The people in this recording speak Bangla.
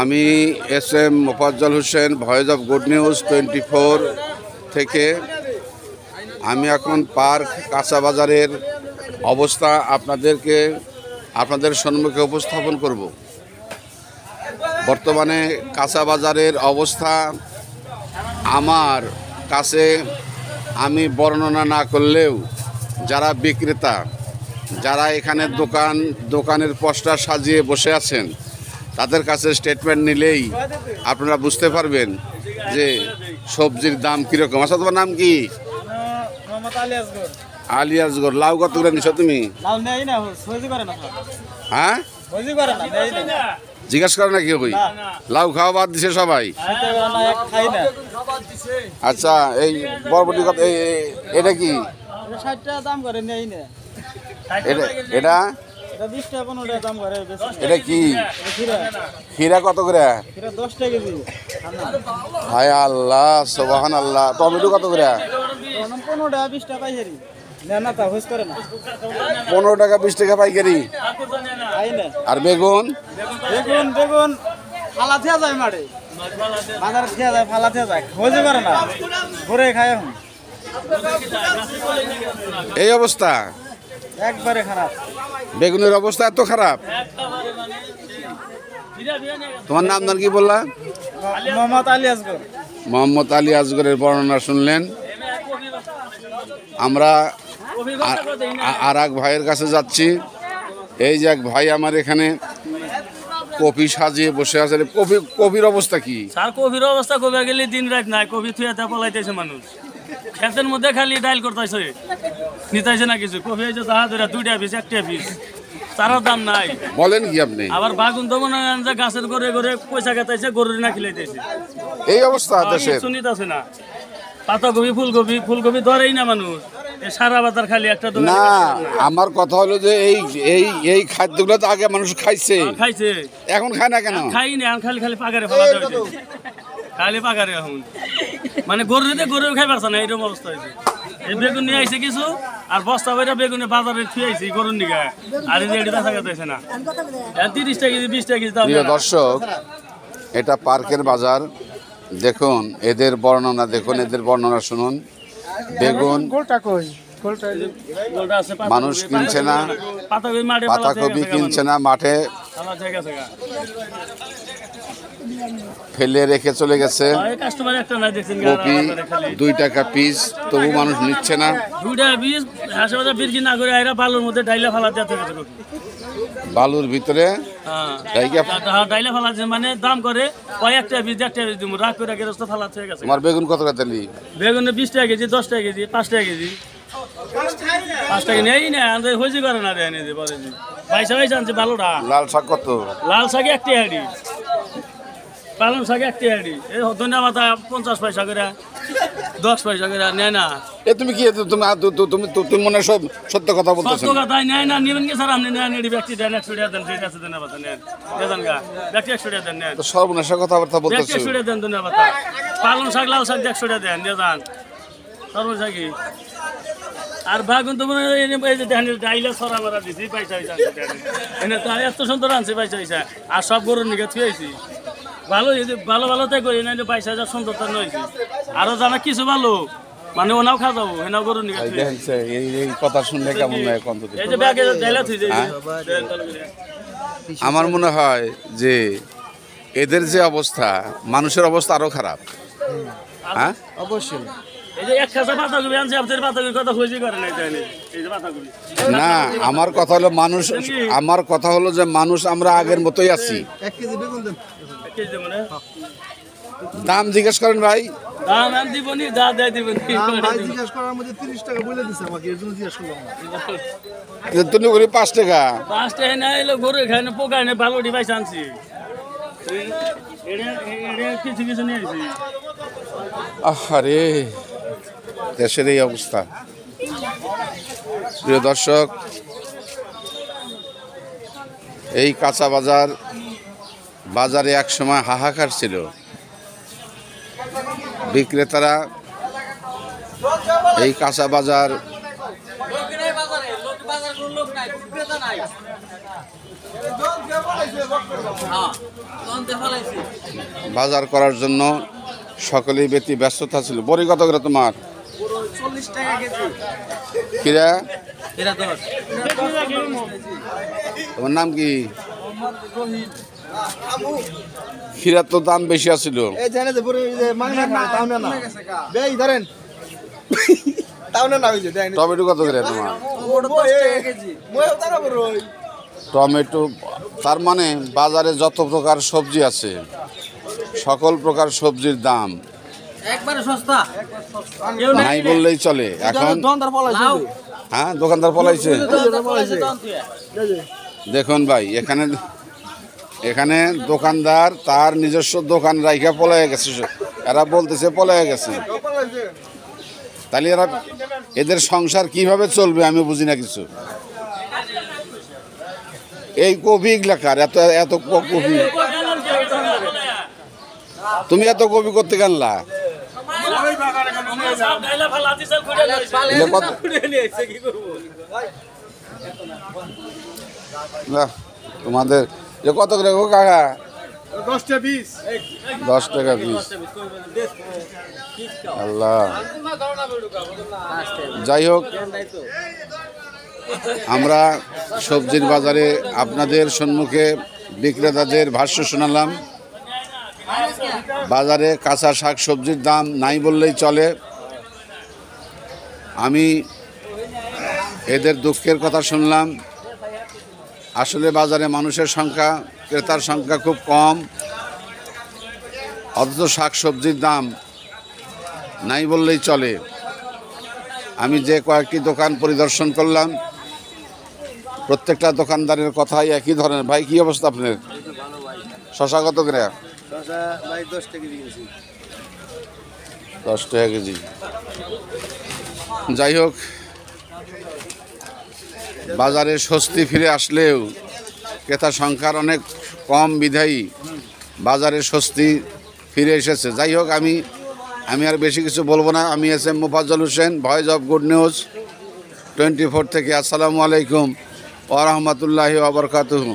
আমি S M Mofazzal Hossain, voice of good news 24 থেকে। আমি এখন পার্ক কাঁচা বাজারের অবস্থা আপনাদের সম্মুখে উপস্থাপন করব। বর্তমানে কাঁচা বাজারের অবস্থা আমার কাছে আমি বর্ণনা না করলেও যারা বিক্রেতা, যারা এখানে দোকানের পোস্টার সাজিয়ে বসে আছেন, তাদের কাছে স্টেটমেন্ট নিলেই আপনারা বুঝতে পারবেন যে সবজির দাম কীরকম। আচ্ছা, তোমার নাম কি? আলী আসগর। লাউ কত করে নিছো তুমি? হ্যাঁ, জিজ্ঞাসা করে না কেউ? লাউ খাওয়া বাদ দিছে সবাই? আচ্ছা, এই বরবটি কত? এটা কি? এটা এটা কি? খিরা কত করে? হায় আল্লাহ, সুবহান আল্লাহ। টমেটো কত করে? 15 টাকা 20 টাকা পাইকারি। আর বেগুন? বেগুন ফালা থেকে যায় মাঠে, বাজার থেকে যায়, ফালা থেকে যায়, হয়ে পারে না, ঘুরে খায়। এখন এই অবস্থা একবারে খারাপ। বেগুনের অবস্থা এত খারাপ? তোমার নাম কি বললা? মোহাম্মদ আলী আসগর। মোহাম্মদ আলী আসগরের বর্ণনা শুনলেন। আমরা আর এক ভাইয়ের কাছে যাচ্ছি। এই যে এক ভাই আমার এখানে কপি সাজিয়ে বসে আছে। কপির অবস্থা কি? স্যার, কপির অবস্থা কবে গেলে দিন রাত নাই, কপি থুয়াতে পলাইতেছে মানুষ। ক্ষেতের মধ্যে খালি ডাইল করতেছে, নিতেছে না কিছু। কপি হয়েছে তাহা ধরে 2টা পিস 1টা পিস, তারও দাম নাই। বলেন কি আপনি? আবার বাগুন তো মনে হয় যে গাছের ঘরে ঘরে পয়সা খেতাইছে, গরুর না খিলাইতেছে। এই অবস্থা দেশের। শুনিতেছে না, পাতাকপি ফুলকপি ধরেই না মানুষ। সারা বাজার খালি একটা না। আমার কথা হলো যে এই খাদ্যগুলো তো আগে মানুষ খাইছে, এখন খায় না কেন? খাই না, খালি খালি পাকারে ফেলাতে হয়েছে, খালি পাকারে। এখন মানে গরু খাই পারছে না, এরকম অবস্থা হয়েছে। এই বেগুন নিয়ে আইছে কিছু, আর বস্তা বইটা বেগুনে বাজারে থুয়ে আইছি গরুর নিগা। আর এই যে এটা দেখা যাচ্ছে না, 30 টাকা কেজি 20 টাকা কেজি দাম। প্রিয় দর্শক, এটা পার্কের বাজার। দেখুন এদের বর্ণনা, এদের বর্ণনা শুনুন। বেগুন মানুষ কিনছে না, পাতাকপি কিনছে না, মাঠে ফেলে রেখে চলে গেছে। কপি 2 টাকা পিস, তবু মানুষ নিচ্ছে না। 2টা পিস বিক্রি না করে এরা বালুর মধ্যে ডাইলা ফালাতে আছে, বালুর ভিতরে ডাইলা ফালাচ্ছে। মানে দাম করে কয়েকটা পিস 1টা পিস দিব, রাগ করে গেরস্ত ফালাতে গেছে। আমার বেগুন কত টাকা দিলি? বেগুনে 20 টাকা কেজি, 10 টাকা কেজি, 5 টাকা কেজি। 5 টাকা নেই না, হয়েছে করে না রে। পয়সা আনছে ভালোটা। লাল শাক কত? লাল শাক 1 টাকা, পালং শাক 1 টাকা। এই ধনিয়া পাতা 50 পয়সা করে, 10 পয়সা করে নেয় না। এ তুমি কি তুমি মনে সব সত্য কথা বলতেছো? সত্য কথা নেয় না, নিবেন কি স্যার? আপনি নেন, এডি ব্যক্তি দেন 100 টাকা দেন, ঠিক আছে ধনিয়া পাতা নেন, দেন গা ব্যক্তি 100 টাকা দেন, নেন। তো সর্বনাশা কথাবার্তা বলতেছো। 100 টাকা দেন ধনিয়া পাতা, পালং শাক লাল শাক 100 টাকা দেন, দেন সর্বনাশা কি? আর বাগুন তো মনে হয় এই যে ডাইলা ছড়া মারা দিছি, পয়সা হয়েছে এনে তো এত সুন্দর আনছে, পয়সা হয়েছে। আর সব গরুর নিকে থুয়েছি ভালো, ভালো তাই করি না, 22,000 সুন্দরতা নয়েছি। আরো জানা কিছু ভালো, মানে ওনাও খা যাবো, এনাও গরুর নিকে। এই কথা শুনলে কেমন লাগে? এই যে ব্যাগে ডাইলা থুই। আমার মনে হয় যে এদের যে অবস্থা, মানুষের অবস্থা আরো খারাপ। হ্যাঁ, অবশ্যই। এই যে এক খাসা পাতাকপি আনছে, আপনাদের পাতাকপির কথা হয়েছে করে না? এই যে পাতাকপি না, আমার কথা হলো মানুষ, আমার কথা হলো যে মানুষ আমরা আগের মতোই আছি। 1 কেজি বেগুন দেন। 1 কেজি মানে দাম জিজ্ঞেস করেন ভাই। দাম আমি দিবনি, যা দেয় দিবনি। ভাই জিজ্ঞেস করার মধ্যে 30 টাকা বলে দিছে আমাকে, এর জন্য জিজ্ঞেস করলাম। তুমি করি 5 টাকা। 5 টাকা না এলো, গরু খায় না, পোকা না, ভালো ডিভাইস আনছি। কিছু কিছু নিয়ে আসি। আরে দেশের এই অবস্থা। প্রিয় দর্শক, এই কাঁচা বাজারে এক সময় হাহাকার ছিল। বিক্রেতারা এই কাঁচা বাজার বাজার করার জন্য সকলেই ব্যক্তি ব্যস্ততা ছিল। বড়ি কত করে তোমার? 40 টাকা কেজি। কিরা এরা 10। তোমার নাম কি? খিরা তো দাম বেশি আছিল। এই জানে যে পুরো যে মাংনা না তাও না না বেই ধরেন তাও না না হইছে দেন টমেটো কত করে তোমার? 10 টাকা কেজি মই তারা বড় টমেটো, তার মানে বাজারে যত প্রকার সবজি আছে সকল প্রকার সবজির দাম একবারে সস্তা। নাই বললেই চলে। এখন দোকানদার পলাইছে হ্যাঁ, দোকানদার পলাইছে। দেখুন ভাই, এখানে দোকানদার তার নিজস্ব দোকান রাইখা পলাইয়া গেছে, এরা বলতেছে পলাইয়া গেছে। তাহলে এদের সংসার কিভাবে চলবে আমি বুঝি না কিছু। এই কপি এলাকার এত এত কপি, তুমি এত কপি করতে গেলা? তোমাদের যে কত করে গো কাকা? 10 টাকা পিস। 10 টাকা পিস। আল্লাহ, যাই হোক, আমরা সবজির বাজারে আপনাদের সম্মুখে বিক্রেতাদের ভাষ্য শোনালাম। বাজারে কাঁচা শাক সবজির দাম নাই বললেই চলে। আমি এদের দুঃখের কথা শুনলাম। আসলে বাজারে মানুষের সংখ্যা, ক্রেতার সংখ্যা খুব কম, অথচ শাক সবজির দাম নাই বললেই চলে। আমি যে কয়েকটি দোকান পরিদর্শন করলাম, প্রত্যেকটা দোকানদারের কথাই একই ধরনের। ভাই, কি অবস্থা আপনার? শশা কত করে? শশা ভাই 10 টাকা কেজি কিনছি। 10 টাকা কেজি। যাই হোক, বাজারে স্বস্তি ফিরে আসলেও ক্রেতা সংখ্যার অনেক কম বিধায়ী বাজারে স্বস্তি ফিরে এসেছে। যাই হোক, আমি আর বেশি কিছু বলবো না। আমি SM. Mofazzal Hossain, voice of good news 24 থেকে। আসসালামু আলাইকুম ওয়া রাহমাতুল্লাহি ওয়া বারাকাতুহু।